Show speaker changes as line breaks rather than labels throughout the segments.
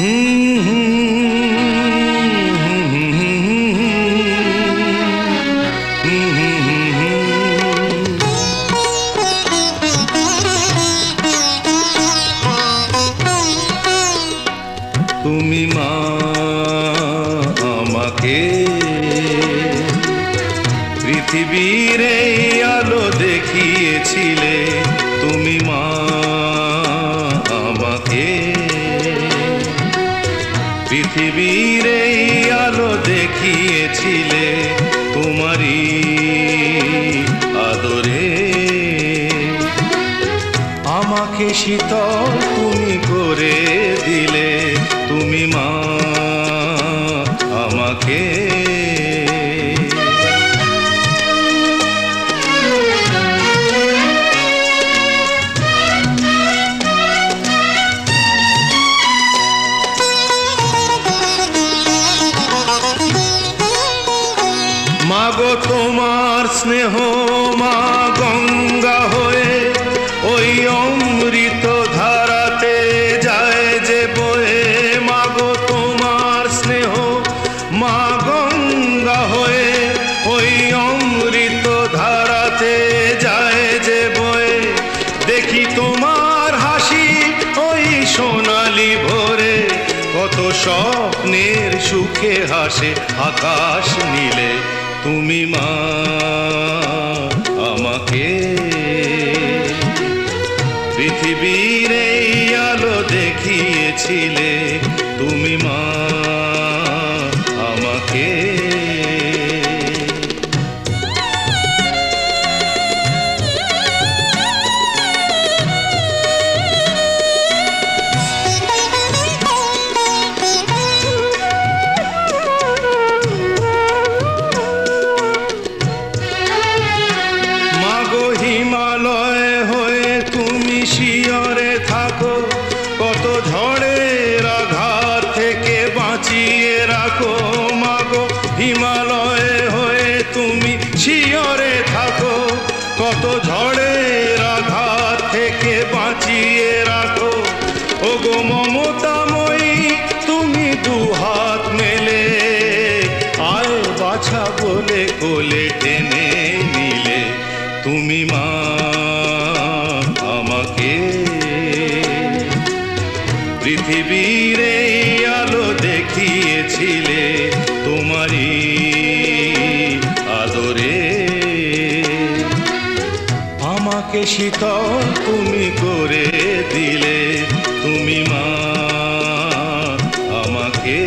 তুমি মা আমাকে পৃথিবীর এই আলো দেখিয়েছিলে, তুমি মা আমাকে পৃথিবীর এই আলো দেখিয়েছিলে, তোমারই আদরে আমাকে শীতল তুমি করে দিলে, তুমি মা আমাকে। মাগো তোমার স্নেহ মা গঙ্গা হয়ে ওই অমৃত ধারাতে যায় যে বয়ে, মাগো তোমার স্নেহ মা গঙ্গা হয়ে ওই অমৃত ধারাতে যায় যে বয়ে, দেখি তোমার হাসি ওই সোনালি ভোরে, কত স্বপ্নের সুখে হাসে আকাশ নীলে, তুমি মা আমাকে পৃথিবীর এই আলো দেখিয়েছিলে, তুমি মা আমাকে। হিমালয় হয়ে তুমি শিয়রে থাকো, কত ঝড়ের আঘাত থেকে বাঁচিয়ে রাখো, মাগো হিমালয় হয়ে তুমি শিয়রে থাকো, কত ঝড়ের আঘাত থেকে বাঁচিয়ে রাখো, ওগো মমতাময়ী তুমি দুহাত মেলে আয় বাছা বলে কোলে টেনে নিলে, তুমি মা আমাকে পৃথিবীর এই আলো দেখিয়েছিলে, তোমারই আদরে আমাকে শীতল তুমি করে দিলে, তুমি মা আমাকে।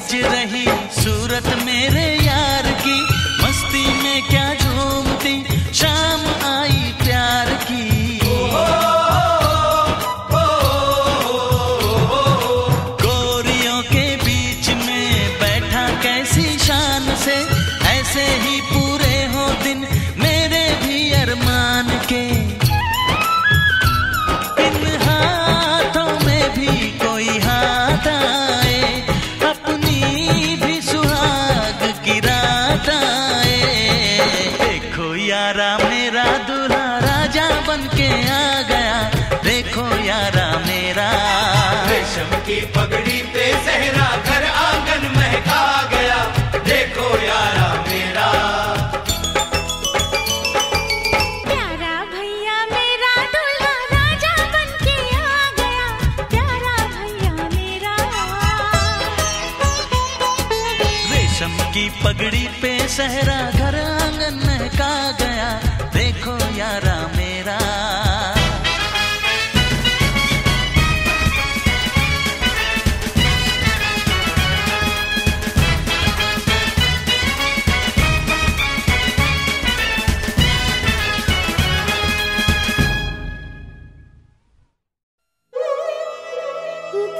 सज रही सूरत मेरे यार की, मस्ती में क्या झूमती शाम आई प्यार की। गोरियों के बीच में बैठा कैसी शान से, ऐसे ही पूरे हो दिन मेरे भी अरमान के। इन हाथों में भी कोई हाथ आए, अपनी भी सुहाग की रात आए। देखो यारा मेरा दूल्हा राजा बन के आ गया, देखो यारा मेरा।
रेशम की पगड़ी पे सहरा घर आंगन महका गया, देखो यारा मेरा।
प्यारा भैया मेरा दूल्हा राजा बन के आ गया, प्यारा भैया मेरा।
रेशम की पगड़ी पे सहरा घर आंगन महका गया, देखो यारा मेरा।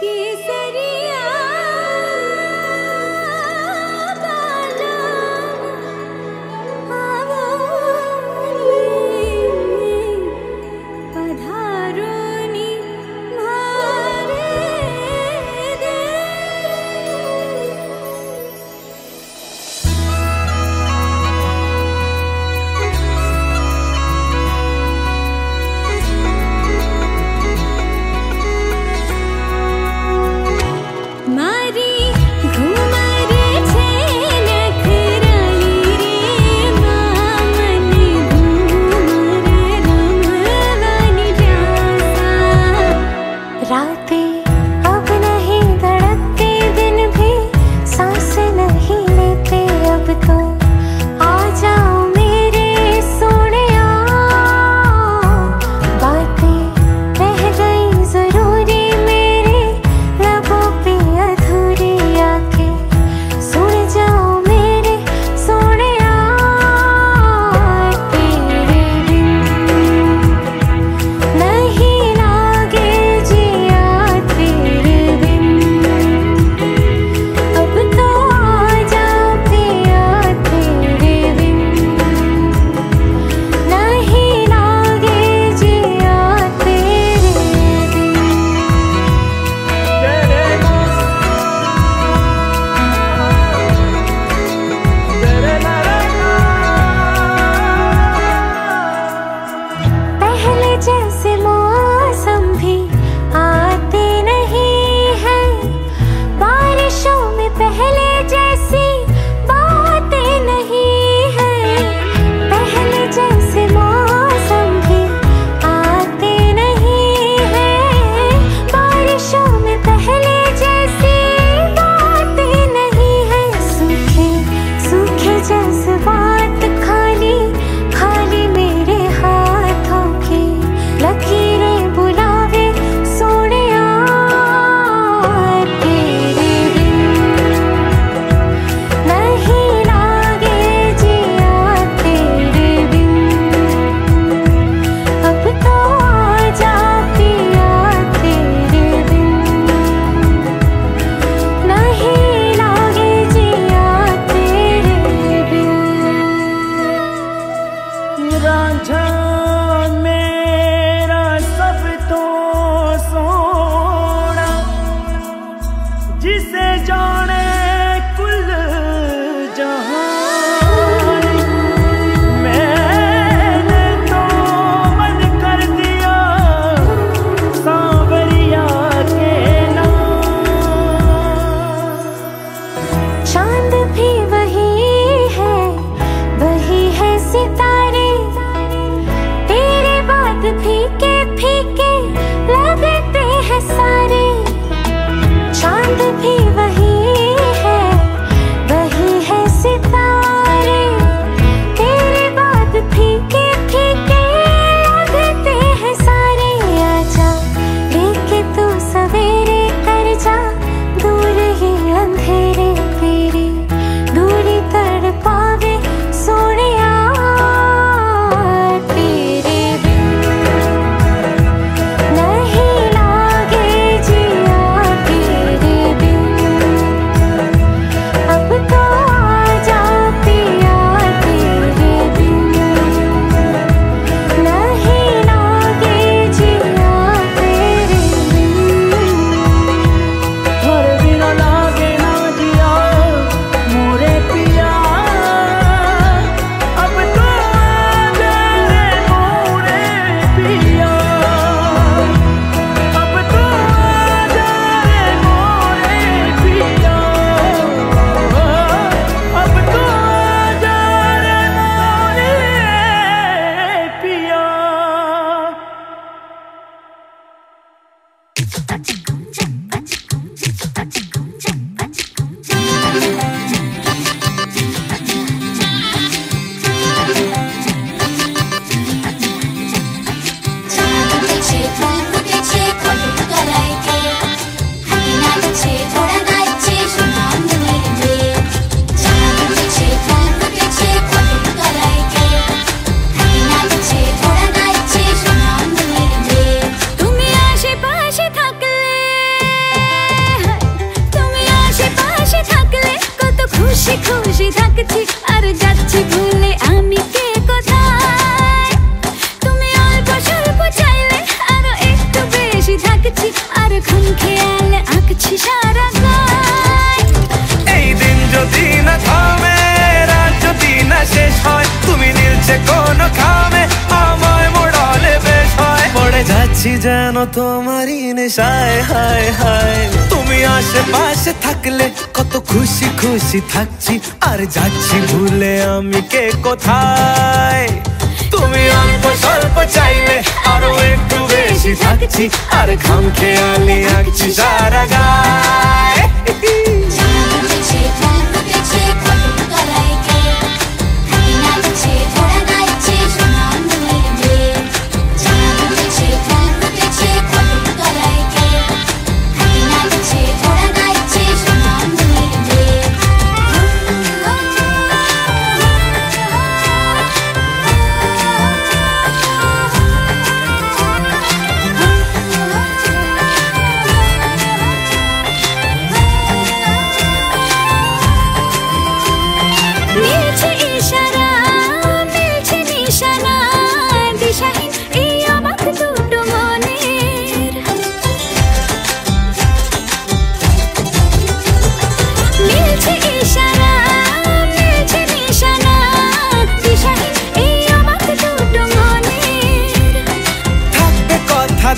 केसरिया बाला पधारोनी मारे दे। मारी घुमारे छे नखराली रे मामन घुमरे रमवानी प्यासा।
रातें अब नहीं धड़कते, दिन भी सांस नहीं लेते अब तो। आ जाओ मेरे सोनिया, बातें रह गई जरूरी मेरे लबों पे अधूरी, आके सुन जाओ मेरे सोनिया। तेरे बिन नहीं लागे जिया, तेरे बिन अब तो आ जाओ पिया। तेरे बिन नहीं लागे जिया, तेरे बिन। पहले जैसे मौसम भी आते नहीं है, बारिशों में पहले जैसी बातें नहीं है। पहले जैसे मौसम भी आते नहीं है, बारिशों में पहले जैसी बातें नहीं है। सूखे सूखे जज्बात खाली खाली मेरे हाथों की लकीर
নীলছে কোন খামে আমায় মোড়ালে বেশ হয় পড়ে যাচ্ছি যেন তোমারই নেশায় হায় হায় তুমি আশেপাশে থাকলে কত খুশি খুশি থাকছি আর যাচ্ছি ভুলে আমি কে কোথায় তুমি অল্প স্বল্প চাইলে আরো একটু বেশি থাকছি আর ঘাম খেয়ালি আঁকছি সারা গায়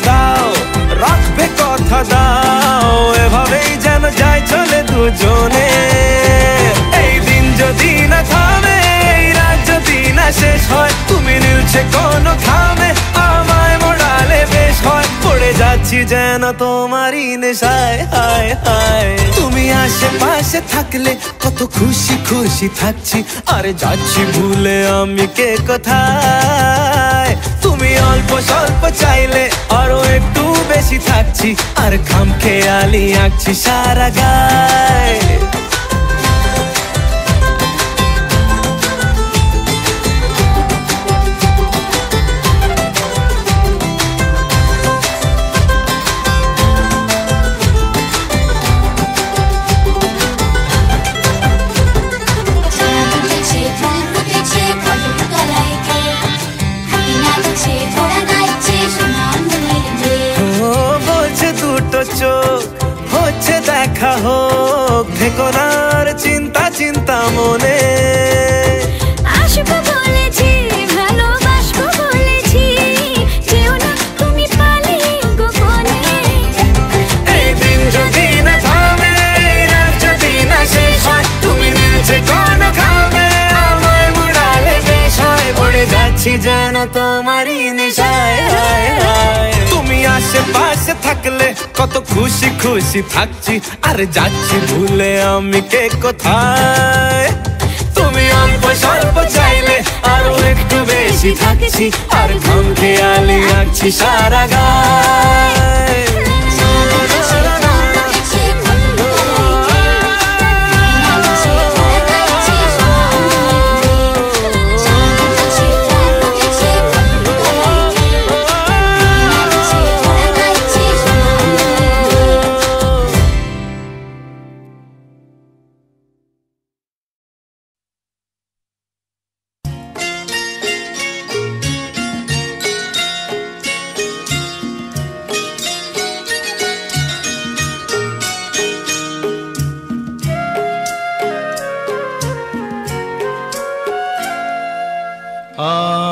দাও রাখবে কথা দাও এভাবেই যেন যায় চলে দুজনে এই দিন যদি না থামে এই রাত যদি না শেষ হয় তুমি নীলছে কোন খামে আমায় মোড়ালে বেশ হয় পড়ে যাচ্ছি যেন তোমারই নেশায় হায় হায় তুমি আশেপাশে থাকলে কত খুশি খুশি থাকছি আর যাচ্ছি ভুলে আমি কে কোথায় তুমি অল্প স্বল্প চাইলে আরো একটু বেশি থাকছি আর ঘাম খেয়ালি আঁকছি সারা গায় চোখ হচ্ছে দেখা হোক থেকো না আর চিন্তা চিন্তা মনে
আসবো বলেছি ভালোবাসবো বলেছি যেও না তুমি পালিয়ে গোপনে
এই দিন যদি না থামে রাত যদি না শেষ হয় তুমি নীলছে কোন খামে আমায় মোড়ালে বেশ হয় পড়ে যাচ্ছি যেন তোমারই নেশায় হায় হায় তুমি আশেপাশে থাকলে কত খুশি খুশি থাকছি আর যাচ্ছি ভুলে আমি কে কোথায় তুমি অল্প স্বল্প চাইলে আরো একটু বেশি থাকছি আর ঘাম খেয়ালি আঁকছি সারা গায়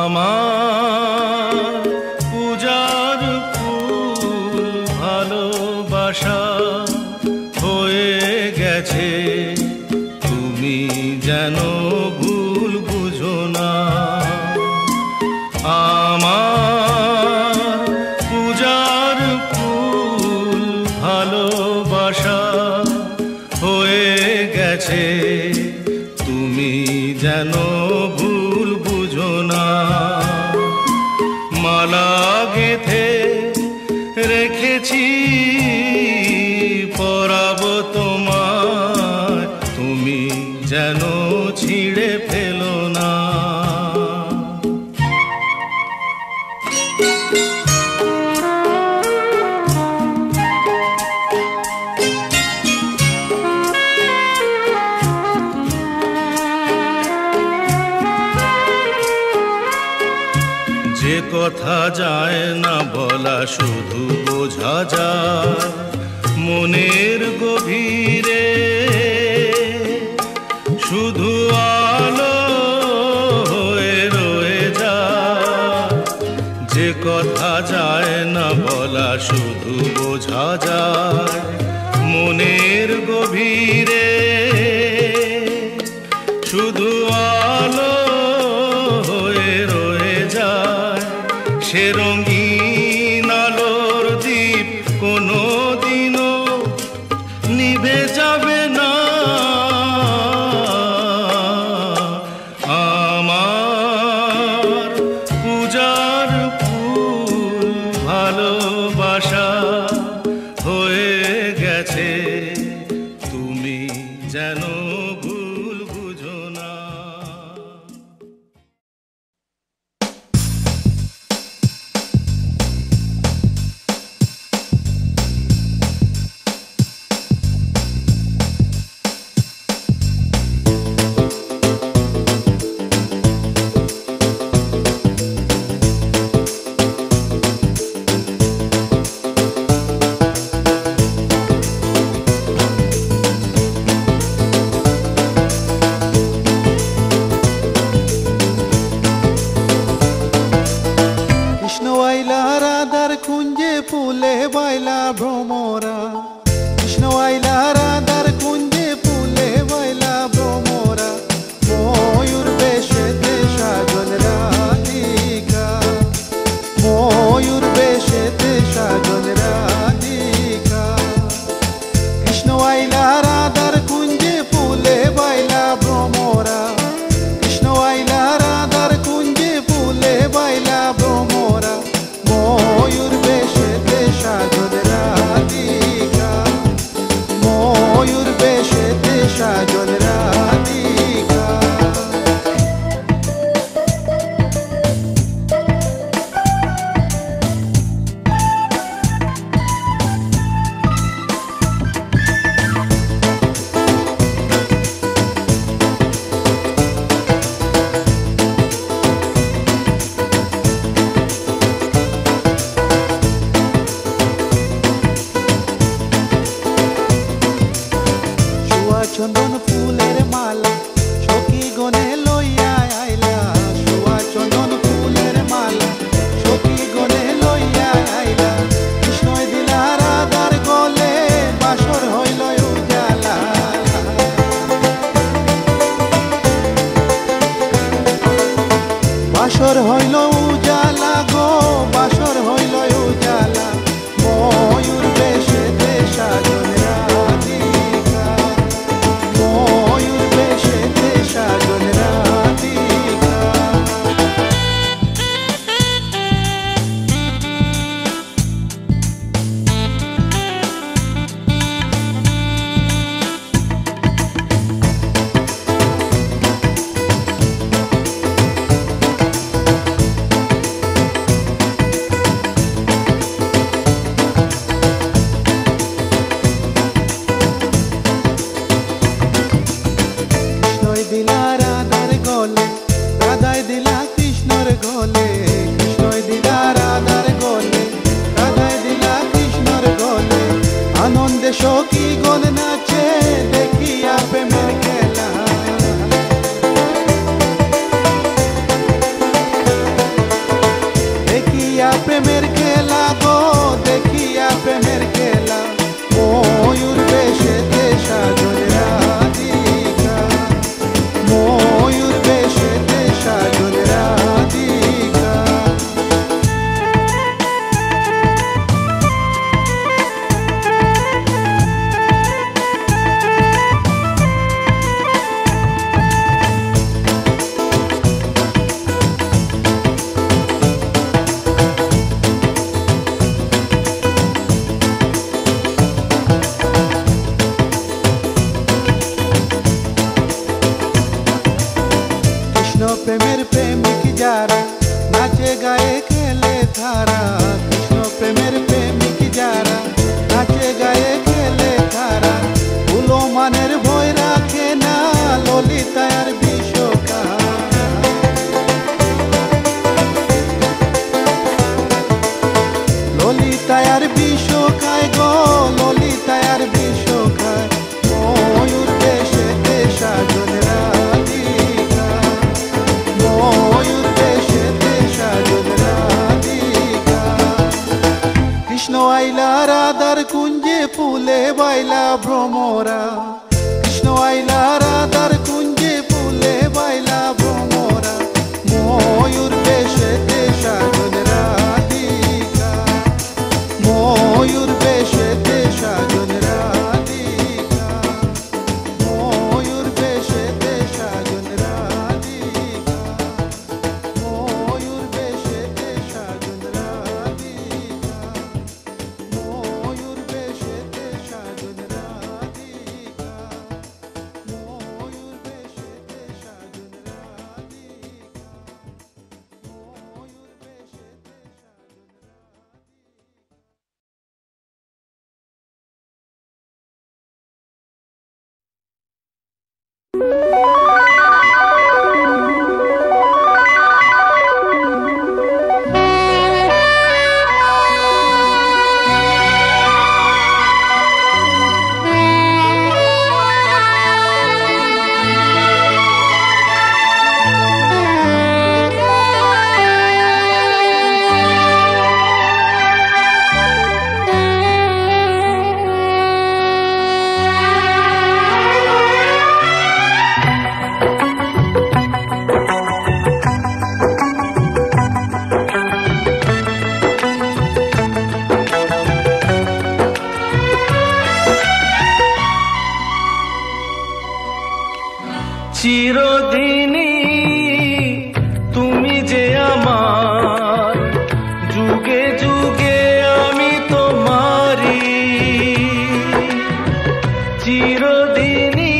আমার পূজার ফুল ভালোবাসা হয়ে গেছে তুমি যেন ভুল বুঝো না আমার পূজার ফুল ভালোবাসা হয়ে গেছে তুমি যেন ভুল বুঝো না মালা গেঁথে রেখেছি পরাবো তোমায় তুমি যেন ছিঁড়ে ফেলো না যে কথা যায় না বলা শুধু বোঝা যায় মনের গভীরে শুধু আলো হয়ে রয়ে যে কথা যায় না বলা শুধু বোঝা যায় মনের গভীরে, শুধু আলো হয়ে রয়ে যায় সে রঙিন আলোর দ্বীপ, কোনো দিনও নিভে যাবে না। আমার পূজার ফুল ভালোবাসা হয়ে গেছে, তুমি যেন ভুল বুঝো না।
ময়ূর বেশে দেশা আইলা রাধার কুঞ্জে ফুলে বাইলা ভ্রমরা, কৃষ্ণ আইলা রাধার কুঞ্জে ফুলে বাইলা ভ্রমরা, ময়ূর বেশেতে সাজন রাধিকা, ময়ূর বেশেতে সাজন রাধিকা, ময়ূর বেশেতে সাজন রাধিকা, ময়ূর বেশেতে সাজন রাধিকা, ময়ূর বেশেতে সাজন রাধিকা, ময়ূর বেশেতে সাজন রাধিকা, ময়ূর বেশেতে
চিরদিনই তুমি যে আমার, যুগে যুগে আমি তোমারি, চিরদিনই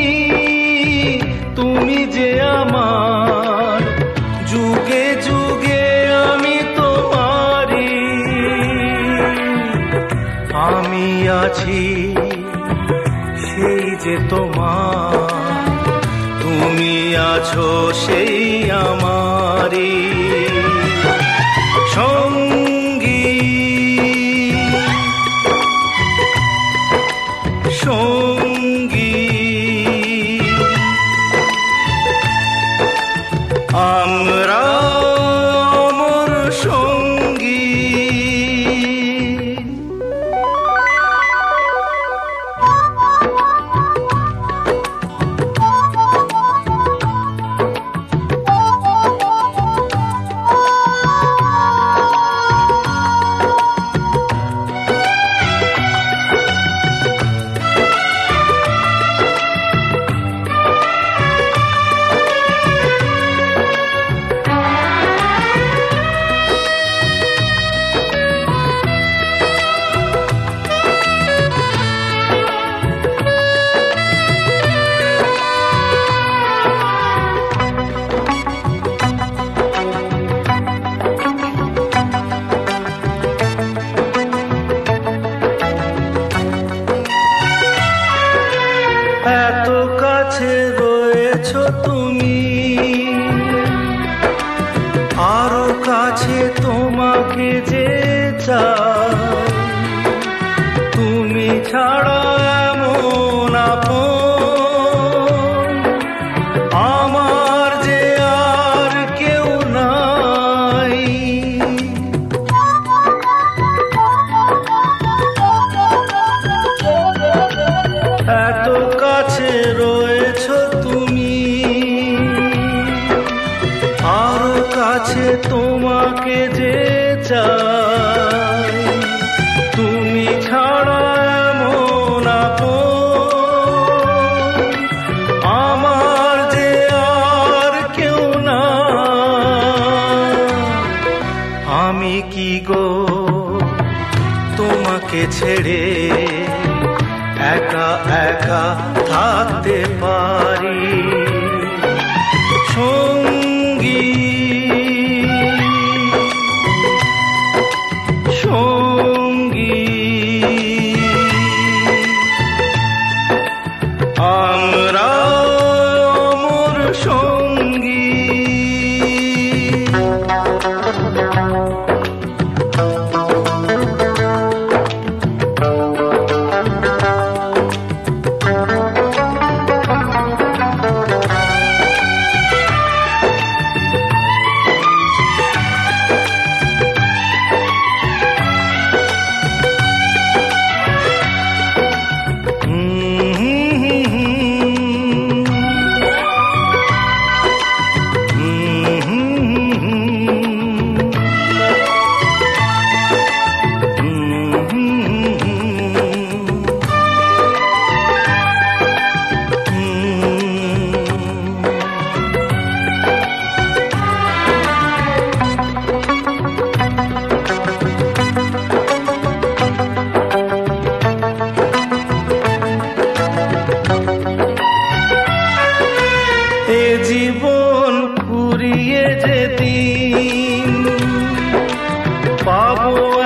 তুমি যে আমার, যুগে যুগে আমি তোমারি, আমি আছি সেই যে তোমার, তুমি আছো সেই আমারি সঙ্গী, সঙ্গী আমরা অমর সঙ্গী। এত কাছে রয়েছো তুমি, আরো কাছে তোমাকে যে চাই, তুমি ছাড়া এমন আপন আমার যে আর কেউ নাই, এত কাছে রয়েছো তুমি, আরো কাছে তোমাকে যে চাই, তুমি ছাড়া এমন আপন আমার যে আর কেউ না, আমি কি গো তোমাকে ছেড়ে একা একা থাকতে পারি সঙ্গী, সঙ্গী আমরা অমর সঙ্গী।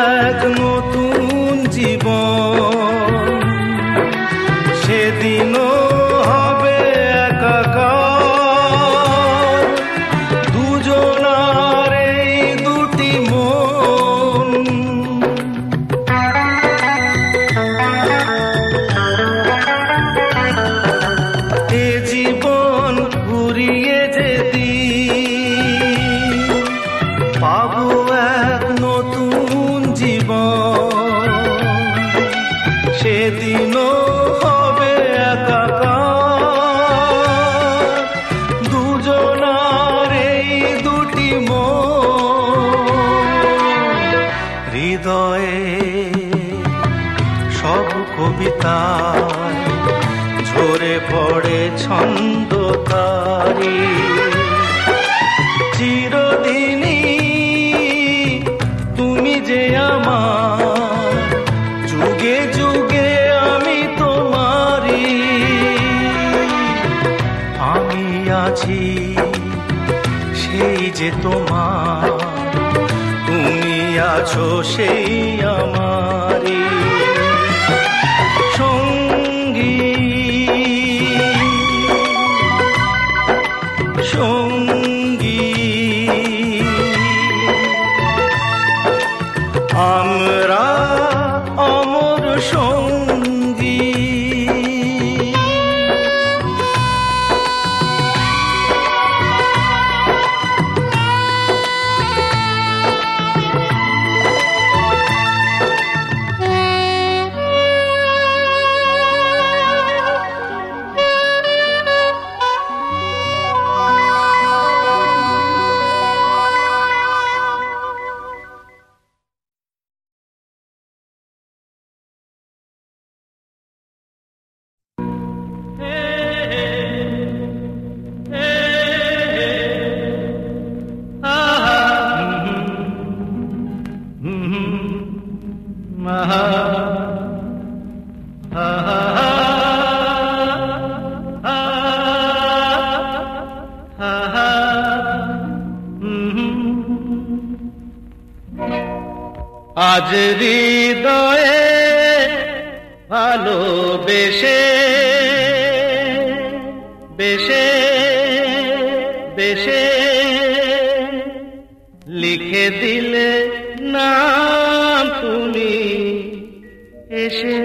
এক নতুন জীবন, সেদিনও হবে একাকার দুজনার এই দুটি মন। এ জীবন ঘুরিয়ে যেদিন পাবো এক নতুন জীবন, সেদিনও হবে একাকার দুজনার এই দুটি মন। হৃদয়ে সব কবিতায় ঝরে পড়ে ছন্দ তারি, চিরদিনই তুমি যে আমার, যুগে যুগে আমি তোমারি। আমি আছি সেই যে তোমার, তুমি আছো সেই আমারি সঙ্গী সঙ্গী। আমরা অমর সঙ্গী। আজ হৃদয়ে ভালোবেসে বেশে বেশে লিখে দিলে নাম তুমি এসে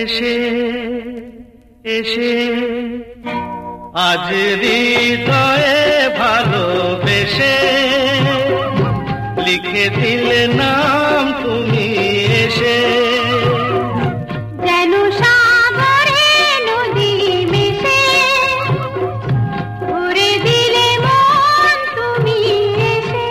এসে এসে। আজ হৃদয়ে ভালোবেসে লিখে দিলে নাম তুমি এসে।
যেন সাগরে নদী মিশে ভরে দিলে মন তুমি এসে।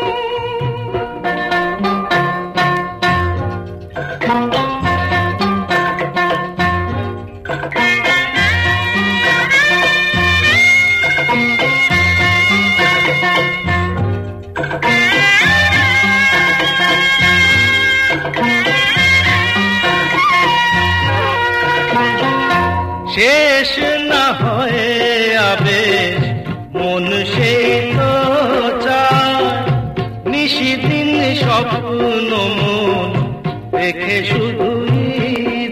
শেষ না হয়ে আবেশ মন সেই তো চায়, নিশিদিন স্বপ্ন মন দেখে শুধুই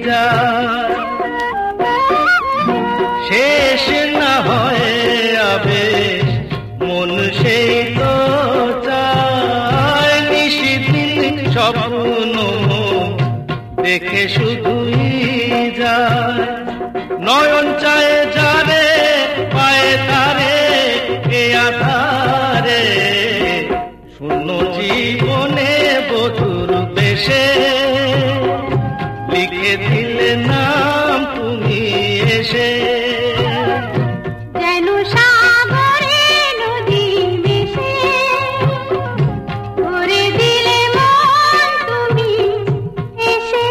যায়। শেষ না হয়ে আবেশ মন সেই তো চায়, নিশিদিন স্বপ্ন মন দেখে শুধুই যায়। নয়ন চায় যারে পায়ে তারে এ আধারে, শূন্য জীবনে বধুর বেশে লিখে দিলে নাম তুমি এসে।
যেন সাগরে নদী মিশে ভরে দিলে মন তুমি এসে।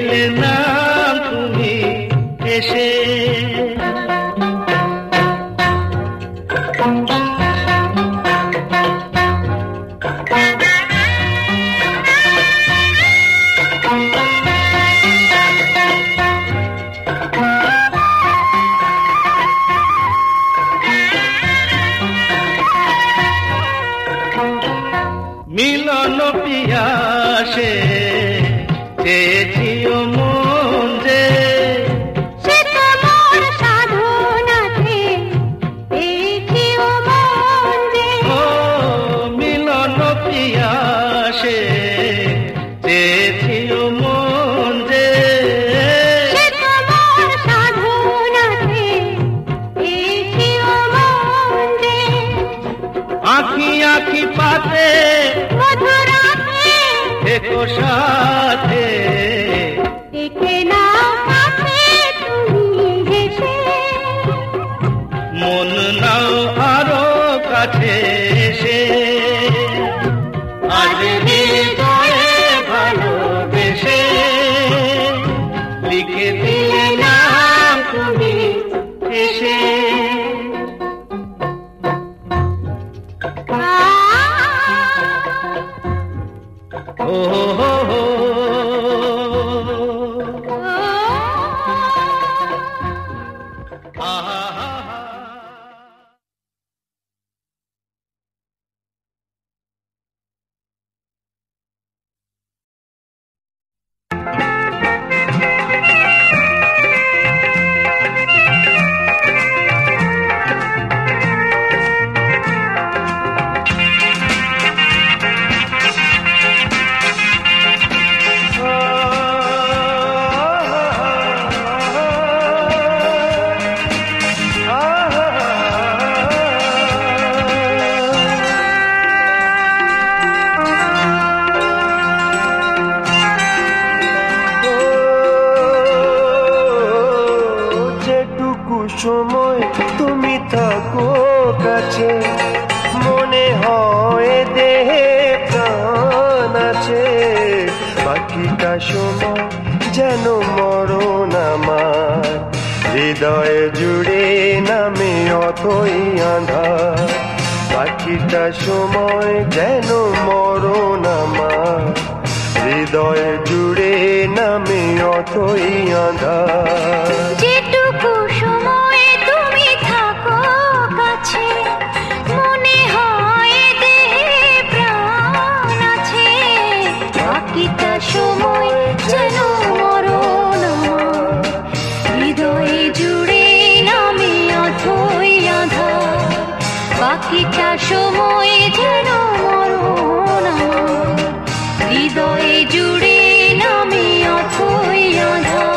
দিলে নাম তুমি এসে। মিলন পিয়াসে চেয়েছিও মন যে,
সে তোমার সাধনাতে পেয়েছিও মন যে।
ও মিলন পিয়াসে চেয়েছিও মন যে,
সে তোমার সাধনাতে পেয়েছিও মন যে।
আঁখি আঁখি পাতে
মধুরাতে
দেখো সাথে,
দেখে নাও কাছে তুমি হেসে।
মন নাও আরো কাছে এসে। আজ হৃদয়ে ভালোবেসে লিখে দিলে নাম তুমি এসে। ও হো হো।
যেটুকু সময় তুমি থাকো কাছে, মনে হয় দেহে প্রাণ আছে। বাকিটা সময় যেন মরণ আমার, হৃদয়ে জুড়ে নামে অথই আঁধার। বাকিটা সময় যেন মরণ আমার, হৃদয়ে জুড়ে নামে অথই আঁধার।
যেটুকু সময় তুমি থাকো কাছে, মনে হয় দেহে প্রাণ আছে। বাকিটা সময় যেন মরণ আমার, হৃদয়ে জুড়ে নামে অথই আঁধার। বাকিটা সময় যেন মরণ আমার, হৃদয়ে জুড়ে নামে অথই আঁধার।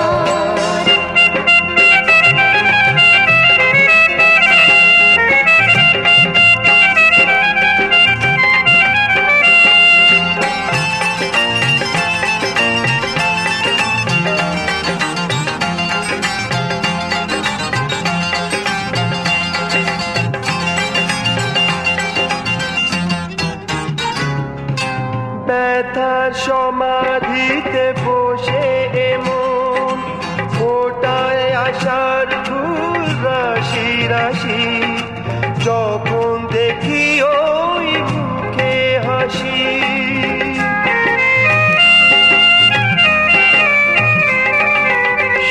ব্যথার সমাধিতে বসে এমন ফোটায় আশার ফুল রাশি রাশি। যখন দেখি ওই মুখে হাসি,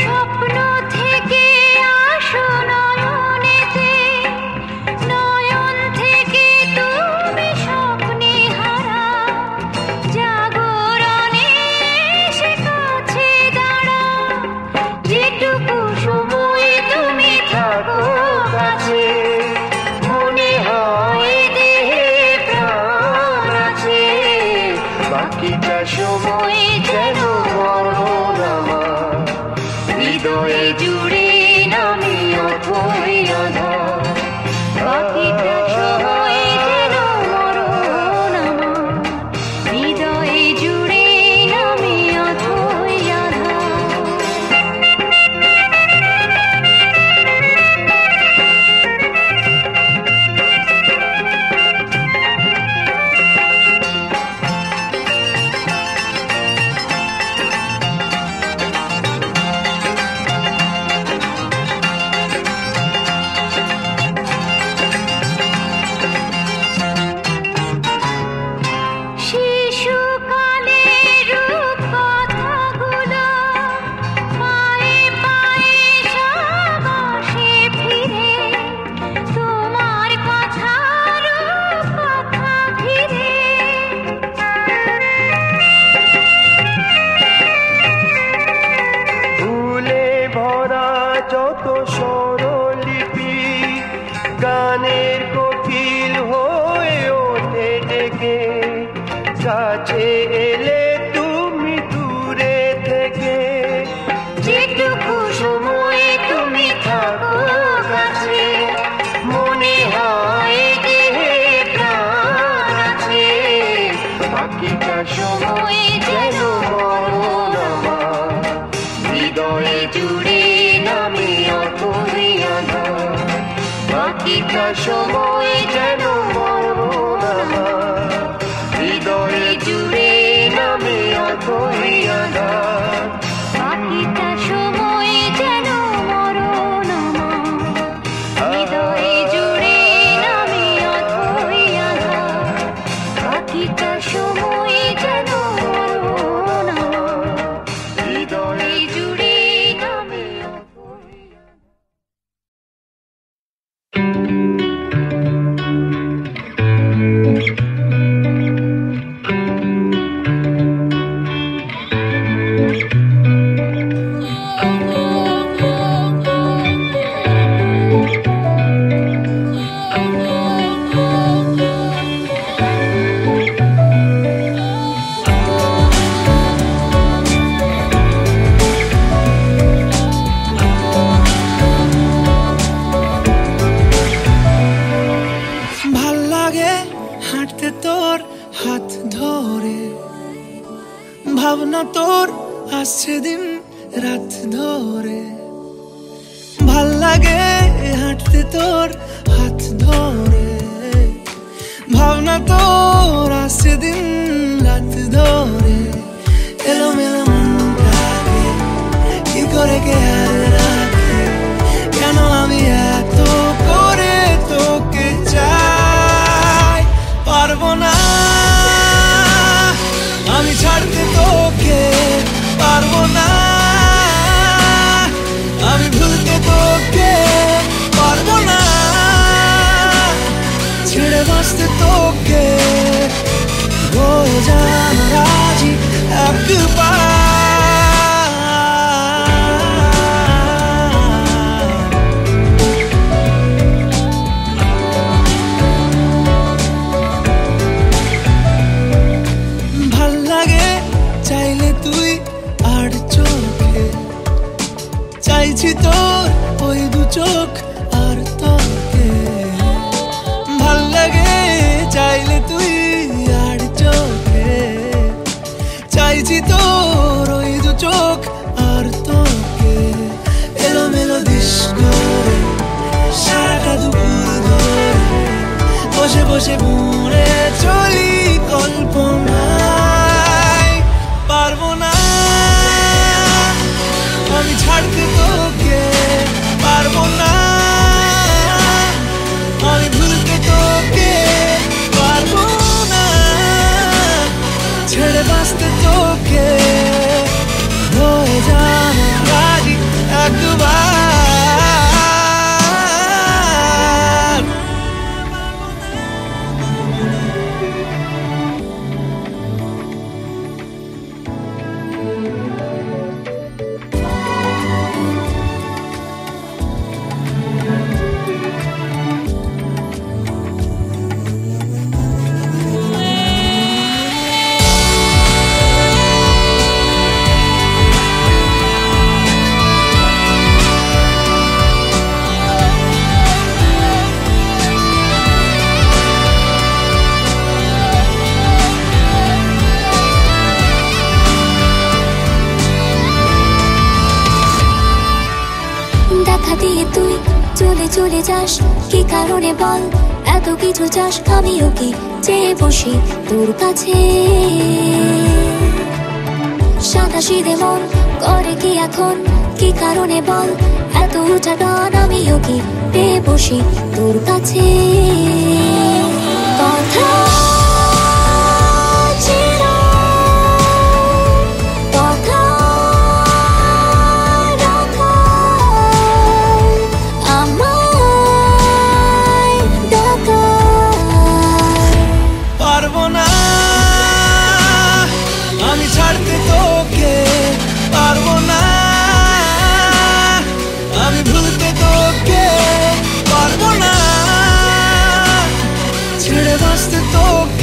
স্বপ্ন থেকে আসো নয়নেতে, নয়ন থেকে তুমি স্বপ্নে হারা। জাগরণে এসে কাছে দাঁড়া, যেটুকু সময় তুমি থাকো কাছে, মনে হয় দেহে প্রাণ আছে। বাকিটা সময় যেন মরণ আমার, হৃদয়ে জুড়ে নামে অথই আঁধার। বাকিটা সময় যেন মরণ আমার, হৃদয়ে জুড়ে নামে অথই আঁধার।
হৃদয়ে জুড়ে নামে অথই আধার বাকিটা সময় যেন মরণ আমার হৃদয়ে জুড়ে নামে অথই আধার
বাকিটা সময় যেন মরণ আমার হৃদয়ে জুড়ে নামে অথই আধার বাকিটা সময় যেন মরণ আমার হৃদয়ে জুড়ে নামে অথই
ভাল লাগে হাঁটতে তোর হাত ধরে ভাবনা তোর আসছে দিন রাত ধরে ভাল লাগে হাঁটতে তোর হাত ধরে ভাবনা তোর আসছে দিন রাত ধরে এলোমেলো মনটাকে কি করে কে আর রাখে কেন আমি এত করে তোকে চাই পারবো না আমি ছাড়তে তোকে পারবো না আমি ভুলতে তোকে পারবো না ছেড়ে বাঁচতে তোকে হয়ে যান রাজি একবার ভাল লাগে চাইলে তুই আর চোখে চাইছি তোর ওই দু চোখ আর তোকে ভাল লাগে চাইলে তুই আর চোখে চাইছি তোর ওই দু চোখ আর তোকে এলোমেলো দিস করে সারাটা দুপুর ধরে বসে বসে বুড়ে চলি কল্পনায় পারবো না আমি ছাড়তে তোকে পারবো না আমি ভুলতে তোকে পারবো না ছেড়ে বাঁচতে তোকে হয়ে যান রাজি একবার
দেখা দিয়ে তুই চলে চলে যাস কি কারণে বল এত কিছু চাস আমিও কি চেয়ে বসি তোর কাছে সাদা সিধে মন করে কি এখন কি কারণে বল এত উঁচা টান আমিও কি পেয়ে বসি তোর কাছে কথা
ছাড়তে তোকে পারবো না আমি ভুলতে তোকে পারবো না ছেড়ে বাঁচতে তোকে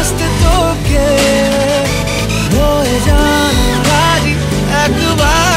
আসতে তোকে হয়ে জানো রাজি একবার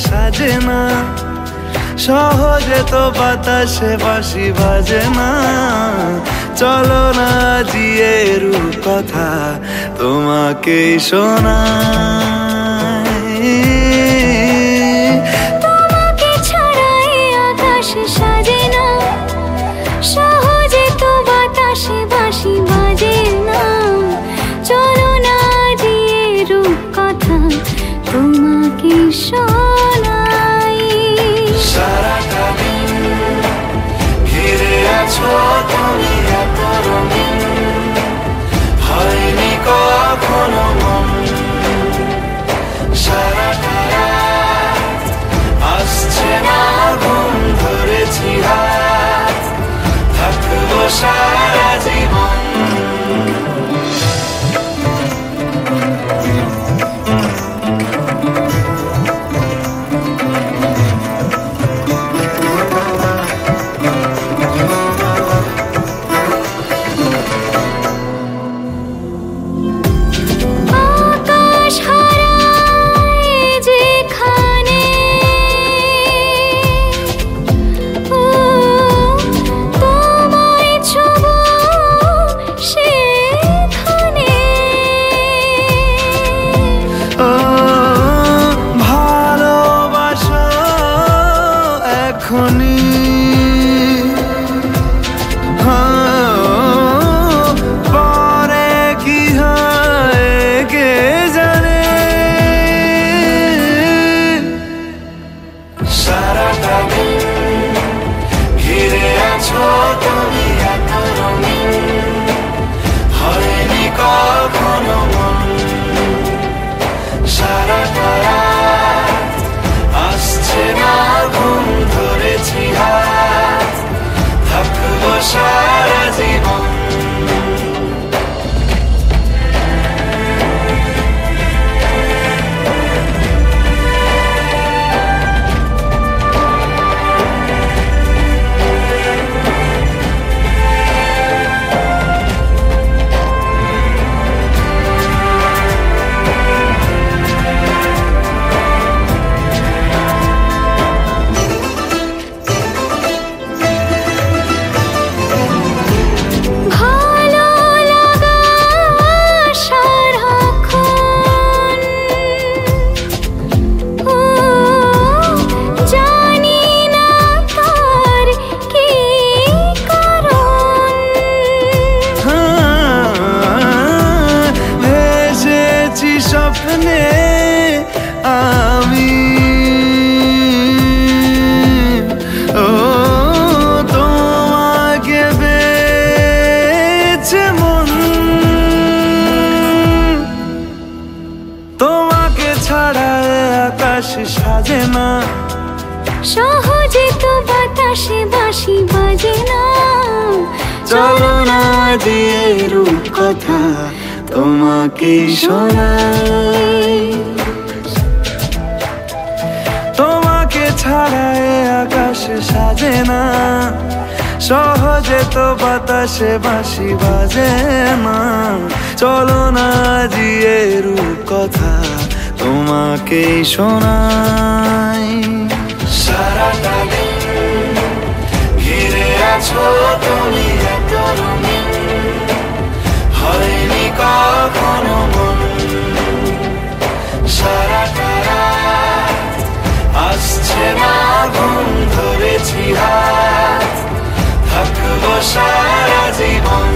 সাজে না সহজে তো বাতাসে বাঁশি বাজে না চলো না জিয়ে রূপ কথা তোমাকে শোনাই
তোমাকে ছাড়াই আকাশ সাজে না সহজে তো বাতাসে বাঁশি বাজে না চলো না জিয়ে রূপ কথা তোমাকে শোনাই
সারাটা দিন ঘিরে আছো তুমি এত রঙিন হয়নি কখনো মন সারাটা রাত আসছে না ঘুম ধরেছি হাত থাকবো সারা জীবন সারা জীবন সাজে না সহজে তো বাতাসে বাঁশি বাজে না চলো না দিয়ে রূপ কথা তোমাকে শোনাই তোমাকে ছাড়া আকাশ সাজে না সহজে তো বাতাসে বাঁশি বাজে না। চলো না জিয়ে রূপ কথা তোমাকেই শোনাই। সারাটা দিন ঘিরে আছো তুমি এত রঙিন, হয়নি কখনো মন। সারাটা রাত আসছে না ঘুম, ধরেছি হাত থাকবো সারা জীবন।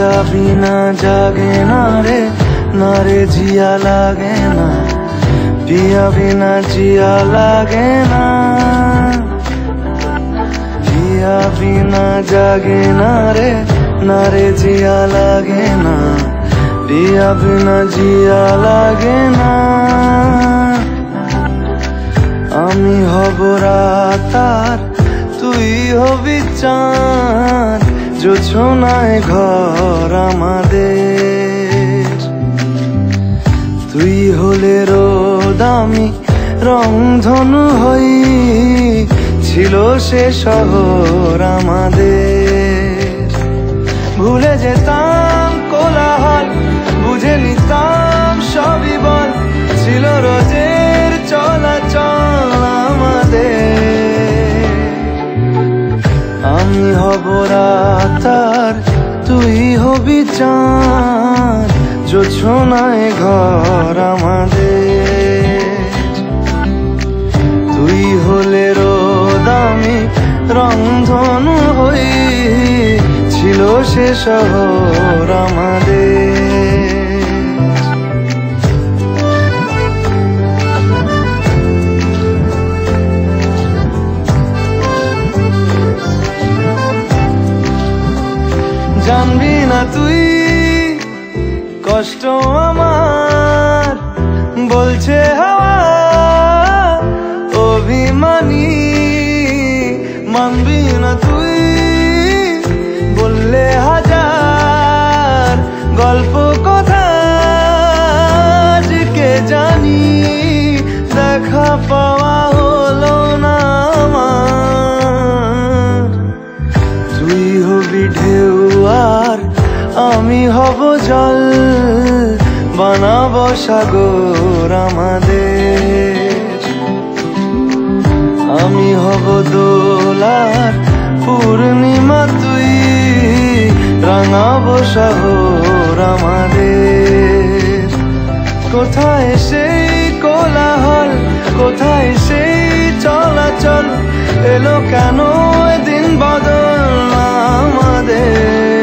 पिया बिना जागे ना रे जिया लागे ना पिया बिना जिया लागे ना पिया बिना जागे ना रे जिया लागे ना पिया बिना जिया लागे ना আমি হব রাত আর তুই হবি চাঁদ জোছনায় ঘর আমাদের তুই হলে রোদ আমি রংধনু হই ছিল সে শহর আমাদের ভুলে যেতাম কোলাহল বুঝে নিতাম সবই বল ছিল রোজের চলাচল আমাদের আমি হব রাত আর তুই হবি চাঁদ জোছনায় ঘর আমাদের তুই হলে রোদ আমি রংধনু হই ছিল সে শহর আমাদের জানবি না তুই কষ্ট আমার বলছে হাওয়া অভিমানী মানবি না তুই বললে হাজার গল্প কথা আজকে জানি দেখা পাওয়া হলো না আমার তুই হবি ঢেউ আর আমি হব জল বানাবো সাগর আমাদের আমি হব দোলার পূর্ণিমা তুই রাঙাবো শহর আমাদের কোথায় সেই কোলাহল কোথায় সেই চলাচল এলো কেন দিন বদল আমাদের